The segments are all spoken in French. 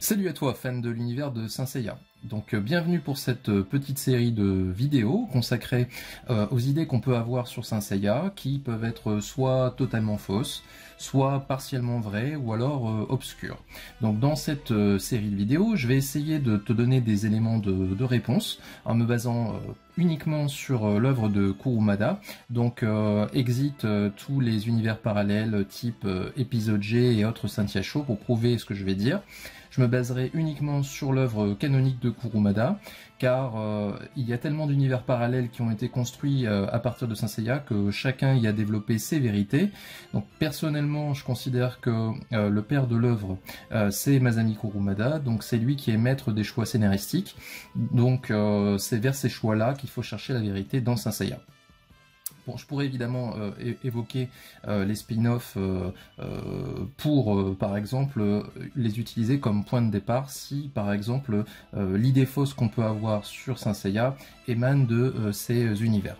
Salut à toi, fan de l'univers de Saint Seiya. Donc bienvenue pour cette petite série de vidéos consacrée aux idées qu'on peut avoir sur Saint Seiya, qui peuvent être soit totalement fausses, soit partiellement vraies, ou alors obscures. Donc dans cette série de vidéos, je vais essayer de te donner des éléments de réponse, en me basant uniquement sur l'œuvre de Kurumada, donc exit tous les univers parallèles type épisode G et autres Saint Show pour prouver ce que je vais dire. Je me baserai uniquement sur l'œuvre canonique de Kurumada, car il y a tellement d'univers parallèles qui ont été construits à partir de Saint Seiya que chacun y a développé ses vérités. Donc personnellement, je considère que le père de l'œuvre, c'est Masami Kurumada, donc c'est lui qui est maître des choix scénaristiques. Donc c'est vers ces choix-là qu'il faut chercher la vérité dans Saint Seiya. Bon, je pourrais évidemment évoquer les spin-offs pour, par exemple, les utiliser comme point de départ si, par exemple, l'idée fausse qu'on peut avoir sur Saint Seiya émane de ces univers.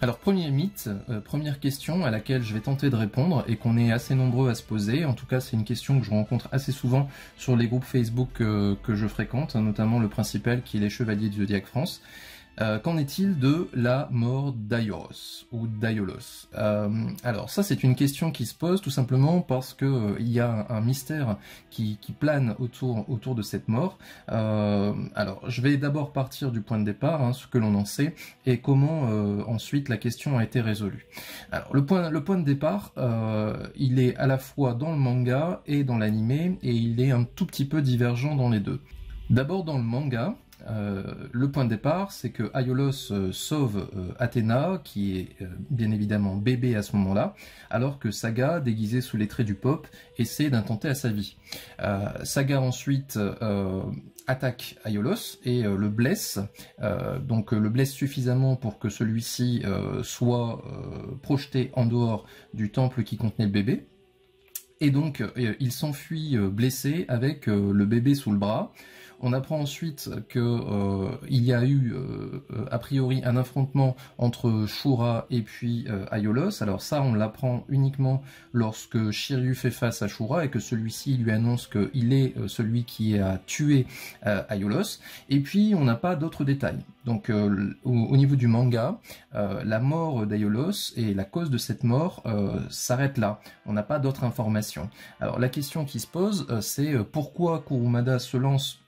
Alors, premier mythe, première question à laquelle je vais tenter de répondre et qu'on est assez nombreux à se poser. En tout cas, c'est une question que je rencontre assez souvent sur les groupes Facebook que je fréquente, notamment le principal qui est les Chevaliers du Zodiac France. Qu'en est-il de la mort d'Aiolos ou d'Aiolos? Alors ça c'est une question qui se pose tout simplement parce que il y a un mystère qui plane autour de cette mort. Alors je vais d'abord partir du point de départ, ce que l'on en sait, et comment ensuite la question a été résolue. Alors le point de départ, il est à la fois dans le manga et dans l'anime, et il est un tout petit peu divergent dans les deux. D'abord dans le manga, le point de départ, c'est que Aiolos sauve Athéna, qui est bien évidemment bébé à ce moment-là, alors que Saga, déguisé sous les traits du pop, essaie d'intenter à sa vie. Saga ensuite attaque Aiolos et le blesse, donc le blesse suffisamment pour que celui-ci soit projeté en dehors du temple qui contenait le bébé. Et donc il s'enfuit blessé avec le bébé sous le bras. On apprend ensuite qu'il y a eu a priori un affrontement entre Shura et puis Aiolos. Alors ça on l'apprend uniquement lorsque Shiryu fait face à Shura et que celui-ci lui annonce qu'il est celui qui a tué Aiolos. Et puis on n'a pas d'autres détails. Donc au niveau du manga, la mort d'Aiolos et la cause de cette mort s'arrête là. On n'a pas d'autres informations. Alors la question qui se pose, c'est pourquoi Kurumada se lance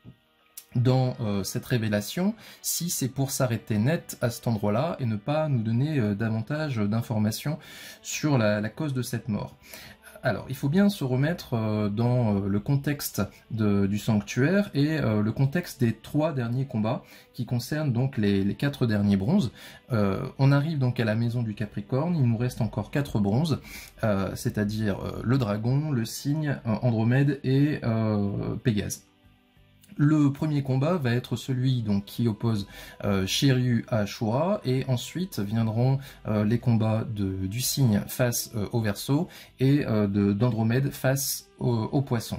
dans cette révélation si c'est pour s'arrêter net à cet endroit-là et ne pas nous donner davantage d'informations sur la cause de cette mort. Alors, il faut bien se remettre dans le contexte du sanctuaire et le contexte des 3 derniers combats qui concernent donc les 4 derniers bronzes. On arrive donc à la maison du Capricorne, il nous reste encore 4 bronzes, c'est-à-dire le dragon, le cygne, Andromède et Pégase. Le premier combat va être celui donc qui oppose Shiryu à Shura, et ensuite viendront les combats du cygne face au Verseau et d'Andromède face au Poisson.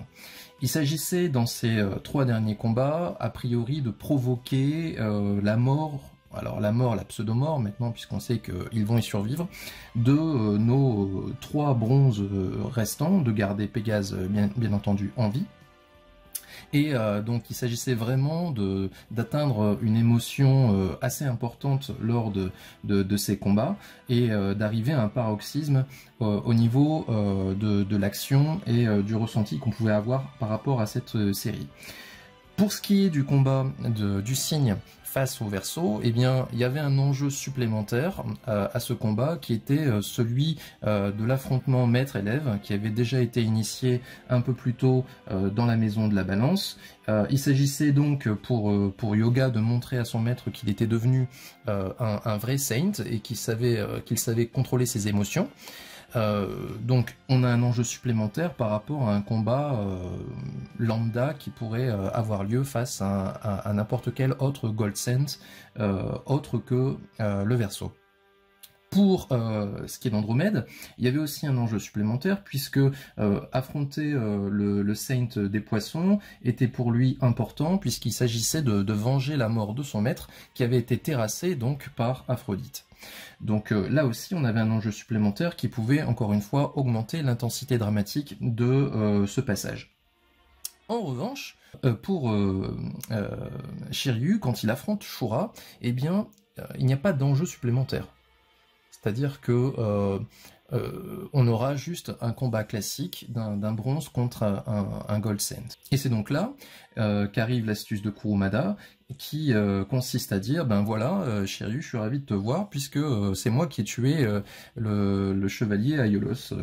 Il s'agissait dans ces 3 derniers combats, a priori, de provoquer la mort. Alors la mort, la pseudo-mort maintenant, puisqu'on sait qu'ils vont y survivre, de nos 3 bronzes restants, de garder Pégase bien entendu en vie. Et donc il s'agissait vraiment d'atteindre une émotion assez importante lors de ces combats et d'arriver à un paroxysme au niveau de l'action et du ressenti qu'on pouvait avoir par rapport à cette série. Pour ce qui est du combat du cygne face au Verseau, eh bien, il y avait un enjeu supplémentaire à ce combat qui était celui de l'affrontement maître-élève qui avait déjà été initié un peu plus tôt dans la maison de la Balance. Il s'agissait donc pour Yoga de montrer à son maître qu'il était devenu un vrai saint et qu'il savait contrôler ses émotions. Donc on a un enjeu supplémentaire par rapport à un combat lambda qui pourrait avoir lieu face à n'importe quel autre Gold Saint autre que le Verseau. Pour ce qui est d'Andromède, il y avait aussi un enjeu supplémentaire puisque affronter le Saint des Poissons était pour lui important puisqu'il s'agissait de venger la mort de son maître qui avait été terrassé donc par Aphrodite. Donc là aussi on avait un enjeu supplémentaire qui pouvait encore une fois augmenter l'intensité dramatique de ce passage. En revanche, pour Shiryu, quand il affronte Shura, eh bien, il n'y a pas d'enjeu supplémentaire. C'est-à-dire que on aura juste un combat classique d'un bronze contre un gold cent. Et c'est donc là qu'arrive l'astuce de Kurumada, qui consiste à dire, ben voilà, Shiryu, je suis ravi de te voir, puisque c'est moi qui ai tué le chevalier Aiolos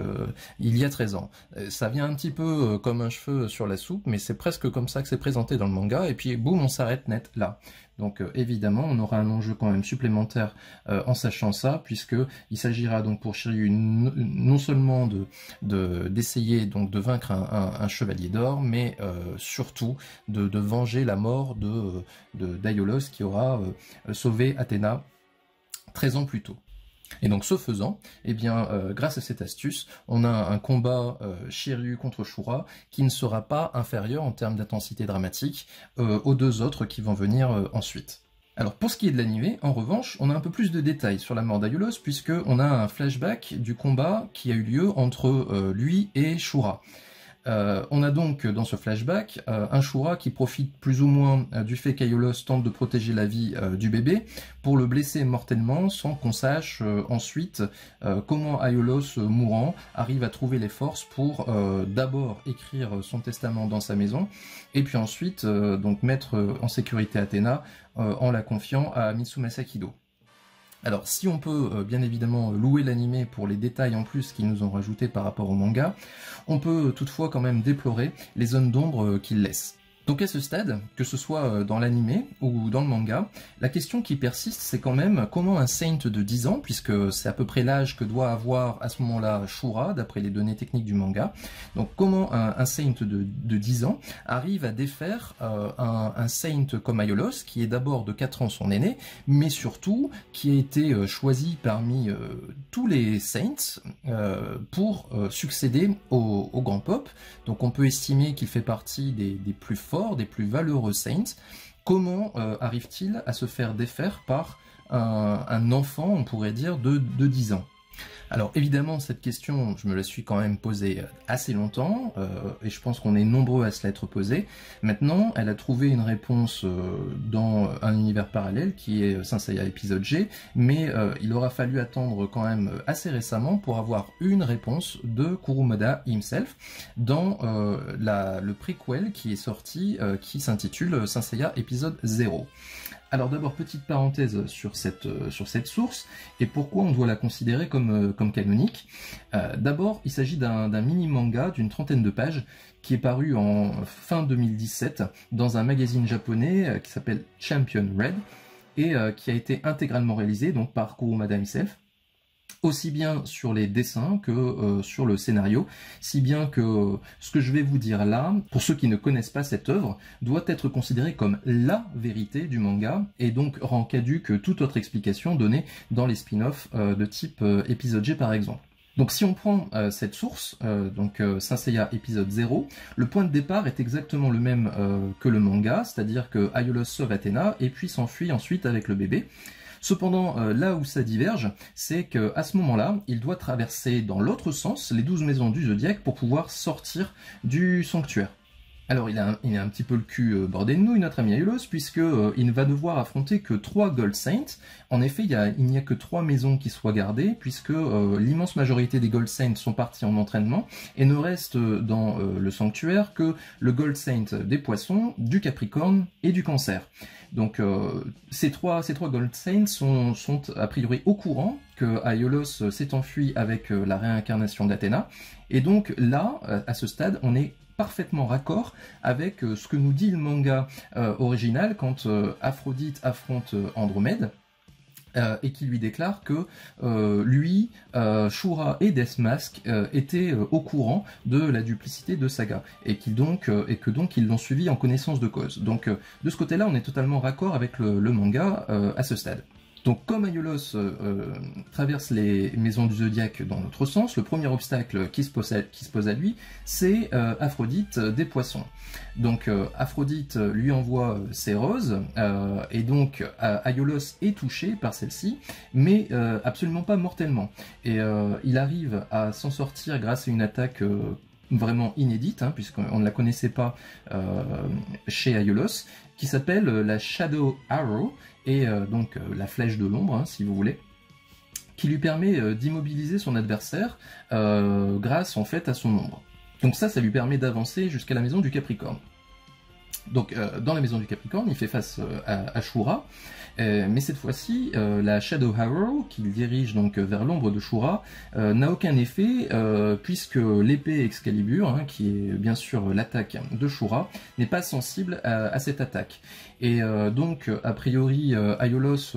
il y a 13 ans. Ça vient un petit peu comme un cheveu sur la soupe, mais c'est presque comme ça que c'est présenté dans le manga, et puis boum, on s'arrête net là. Donc évidemment, on aura un enjeu quand même supplémentaire en sachant ça, puisque il s'agira donc pour Shiryu non seulement d'essayer donc de vaincre un chevalier d'or, mais surtout de venger la mort d'Aiolos qui aura sauvé Athéna 13 ans plus tôt. Et donc ce faisant, eh bien, grâce à cette astuce, on a un combat Shiryu contre Shura qui ne sera pas inférieur en termes d'intensité dramatique aux deux autres qui vont venir ensuite. Alors pour ce qui est de l'animé, en revanche, on a un peu plus de détails sur la mort d'Aiolos, puisqu'on a un flashback du combat qui a eu lieu entre lui et Shura. On a donc dans ce flashback un Shura qui profite plus ou moins du fait qu'Aiolos tente de protéger la vie du bébé pour le blesser mortellement sans qu'on sache ensuite comment Aiolos mourant arrive à trouver les forces pour d'abord écrire son testament dans sa maison et puis ensuite donc mettre en sécurité Athéna en la confiant à Mitsumasa Kido. Alors si on peut bien évidemment louer l'animé pour les détails en plus qu'ils nous ont rajoutés par rapport au manga, on peut toutefois quand même déplorer les zones d'ombre qu'il laisse. Donc à ce stade, que ce soit dans l'animé ou dans le manga, la question qui persiste c'est quand même comment un Saint de 10 ans, puisque c'est à peu près l'âge que doit avoir à ce moment-là Shura, d'après les données techniques du manga, donc comment un Saint de 10 ans arrive à défaire un Saint comme Aiolos, qui est d'abord de 4 ans son aîné, mais surtout qui a été choisi parmi tous les Saints pour succéder au Grand Pope. Donc on peut estimer qu'il fait partie des plus forts, des plus valeureux Saints. Comment arrive-t-il à se faire défaire par un enfant, on pourrait dire, de 10 ans? Alors évidemment, cette question, je me la suis quand même posée assez longtemps, et je pense qu'on est nombreux à se l'être posée. Maintenant, elle a trouvé une réponse dans un univers parallèle qui est Saint Seiya épisode G, mais il aura fallu attendre quand même assez récemment pour avoir une réponse de Kurumada himself dans le préquel qui est sorti, qui s'intitule Saint Seiya épisode 0. Alors d'abord, petite parenthèse sur cette source, et pourquoi on doit la considérer comme canonique. D'abord, il s'agit d'un mini-manga d'une trentaine de pages, qui est paru en fin 2017 dans un magazine japonais qui s'appelle Champion Red, et qui a été intégralement réalisé donc par Kurumada himself, aussi bien sur les dessins que sur le scénario, si bien que ce que je vais vous dire là, pour ceux qui ne connaissent pas cette œuvre, doit être considéré comme LA vérité du manga, et donc rend caduque toute autre explication donnée dans les spin-offs de type épisode G par exemple. Donc si on prend cette source, Saint Seiya épisode 0, le point de départ est exactement le même que le manga, c'est-à-dire que Aiolos sauve Athéna et puis s'enfuit ensuite avec le bébé. Cependant, là où ça diverge, c'est qu'à ce moment-là, il doit traverser dans l'autre sens les 12 maisons du Zodiaque pour pouvoir sortir du sanctuaire. Alors il a un petit peu le cul bordé de nouilles, notre ami Aiolos, puisque il ne va devoir affronter que 3 Gold Saints. En effet, il n'y a que 3 maisons qui soient gardées, puisque l'immense majorité des Gold Saints sont partis en entraînement, et ne reste dans le sanctuaire que le Gold Saint des Poissons, du Capricorne et du Cancer. Donc ces trois Gold Saints sont a priori au courant que Aiolos s'est enfui avec la réincarnation d'Athéna, et donc là, à ce stade, on est parfaitement raccord avec ce que nous dit le manga original quand Aphrodite affronte Andromède, et qui lui déclare que lui, Shura et Deathmask étaient au courant de la duplicité de Saga, et que donc ils l'ont suivi en connaissance de cause. Donc de ce côté-là, on est totalement raccord avec le manga à ce stade. Donc comme Aiolos traverse les maisons du Zodiaque dans l'autre sens, le premier obstacle qui se pose à lui, c'est Aphrodite des Poissons. Donc Aphrodite lui envoie ses roses, et donc Aiolos est touché par celle-ci, mais absolument pas mortellement. Et il arrive à s'en sortir grâce à une attaque vraiment inédite, hein, puisqu'on ne la connaissait pas chez Aiolos, qui s'appelle la Shadow Arrow, et donc la flèche de l'ombre, hein, si vous voulez, qui lui permet d'immobiliser son adversaire grâce en fait à son ombre. Donc ça lui permet d'avancer jusqu'à la maison du Capricorne. Donc dans la maison du Capricorne, il fait face à Shura, mais cette fois-ci, la Shadow Arrow, qu'il dirige donc vers l'ombre de Shura, n'a aucun effet, puisque l'épée Excalibur, hein, qui est bien sûr l'attaque de Shura, n'est pas sensible à cette attaque. Et donc, a priori, Aiolos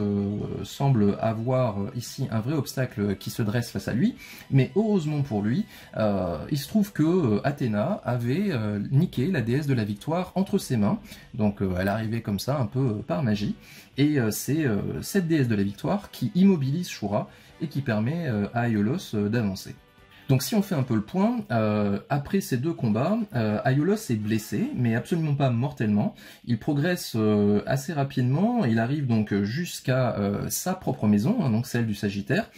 semble avoir ici un vrai obstacle qui se dresse face à lui, mais heureusement pour lui, il se trouve que Athéna avait niqué la déesse de la victoire entre ses mains, donc elle arrivait comme ça, un peu par magie, et c'est cette déesse de la victoire qui immobilise Shura et qui permet à Aiolos d'avancer. Donc si on fait un peu le point, après ces deux combats, Aiolos est blessé, mais absolument pas mortellement. Il progresse assez rapidement, il arrive donc jusqu'à sa propre maison, hein, donc celle du Sagittaire.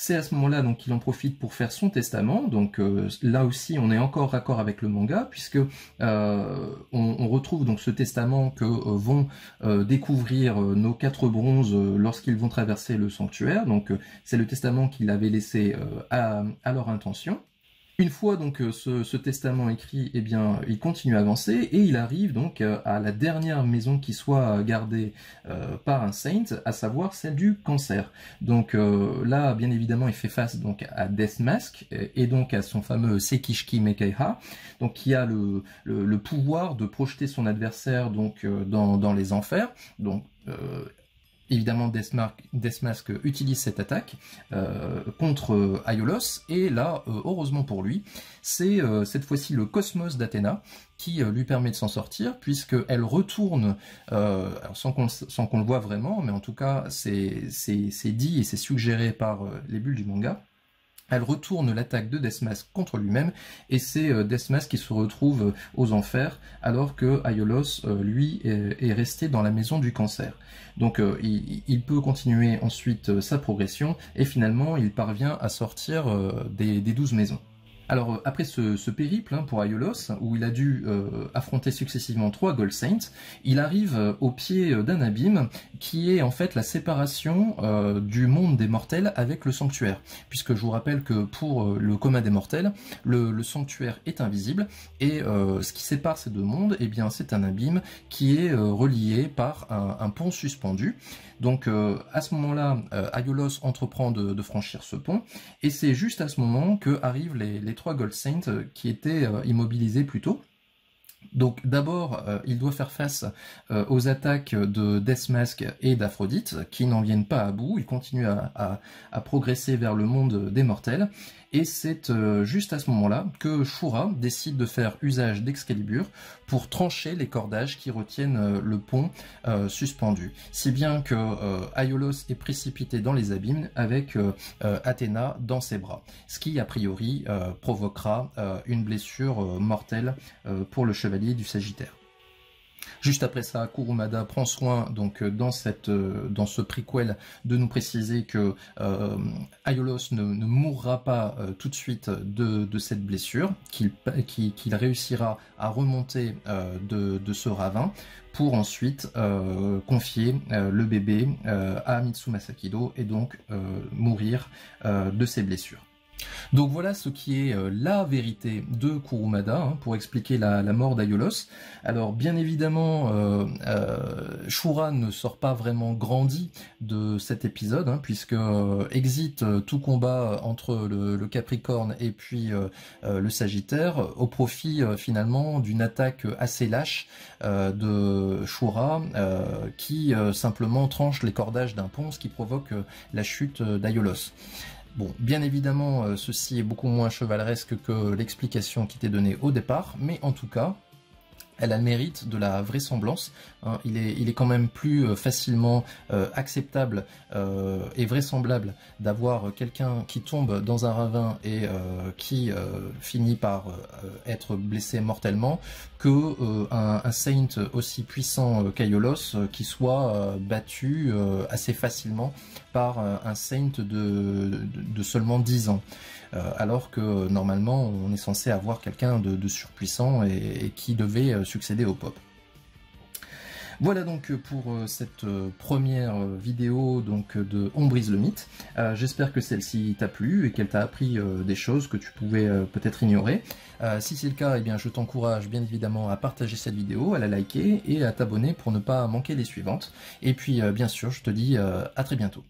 C'est à ce moment-là donc qu'il en profite pour faire son testament. Donc là aussi, on est encore raccord avec le manga, puisque on retrouve donc ce testament que vont découvrir nos 4 bronzes lorsqu'ils vont traverser le sanctuaire. Donc c'est le testament qu'il avait laissé à leur intention. Une fois donc ce testament écrit, eh bien, il continue à avancer et il arrive donc à la dernière maison qui soit gardée par un saint, à savoir celle du Cancer. Donc là, bien évidemment, il fait face donc à Death Mask et donc à son fameux Sekishiki Mekaiha, donc qui a le pouvoir de projeter son adversaire donc dans les enfers. Donc évidemment, Death Mask utilise cette attaque contre Aiolos, et là, heureusement pour lui, c'est cette fois-ci le Cosmos d'Athéna qui lui permet de s'en sortir, puisqu'elle retourne, alors sans qu'on le voit vraiment, mais en tout cas, c'est dit et c'est suggéré par les bulles du manga. Elle retourne l'attaque de Death Mask contre lui-même, et c'est Death Mask qui se retrouve aux enfers, alors que Aiolos, lui, est resté dans la maison du Cancer. Donc il peut continuer ensuite sa progression, et finalement il parvient à sortir des 12 maisons. Alors après ce périple hein, pour Aiolos, où il a dû affronter successivement 3 Gold Saints, il arrive au pied d'un abîme qui est en fait la séparation du monde des mortels avec le sanctuaire. Puisque je vous rappelle que pour le commun des mortels, le sanctuaire est invisible, et ce qui sépare ces deux mondes, eh bien c'est un abîme qui est relié par un pont suspendu. Donc à ce moment-là, Aiolos entreprend de franchir ce pont, et c'est juste à ce moment que arrivent les 3 Gold Saints qui étaient immobilisés plus tôt. Donc d'abord, il doit faire face aux attaques de Death Mask et d'Aphrodite, qui n'en viennent pas à bout. Il continue à progresser vers le monde des mortels. Et c'est juste à ce moment-là que Shura décide de faire usage d'Excalibur pour trancher les cordages qui retiennent le pont suspendu. Si bien que Aiolos est précipité dans les abîmes avec Athéna dans ses bras. Ce qui, a priori, provoquera une blessure mortelle pour le chevalier du Sagittaire. Juste après ça, Kurumada prend soin, donc dans ce prequel, de nous préciser que Aiolos ne mourra pas tout de suite de cette blessure, qu'il réussira à remonter de ce ravin, pour ensuite confier le bébé à Mitsuma Sakido et donc mourir de ses blessures. Donc voilà ce qui est la vérité de Kurumada hein, pour expliquer la mort d'Aiolos. Alors bien évidemment, Shura ne sort pas vraiment grandi de cet épisode, hein, puisque exit tout combat entre le Capricorne et puis le Sagittaire, au profit finalement d'une attaque assez lâche de Shura, qui simplement tranche les cordages d'un pont, ce qui provoque la chute d'Aiolos. Bon, bien évidemment, ceci est beaucoup moins chevaleresque que l'explication qui était donnée au départ, mais en tout cas, elle a le mérite de la vraisemblance. Hein. Il est quand même plus facilement acceptable et vraisemblable d'avoir quelqu'un qui tombe dans un ravin et qui finit par être blessé mortellement que un saint aussi puissant qu'Aiolos qui soit battu assez facilement par un saint de seulement 10 ans. Alors que normalement on est censé avoir quelqu'un de surpuissant et qui devait succéder au Pope. Voilà donc pour cette première vidéo donc de On brise le mythe. J'espère que celle-ci t'a plu et qu'elle t'a appris des choses que tu pouvais peut-être ignorer. Si c'est le cas, eh bien, je t'encourage bien évidemment à partager cette vidéo, à la liker et à t'abonner pour ne pas manquer les suivantes. Et puis bien sûr, je te dis à très bientôt.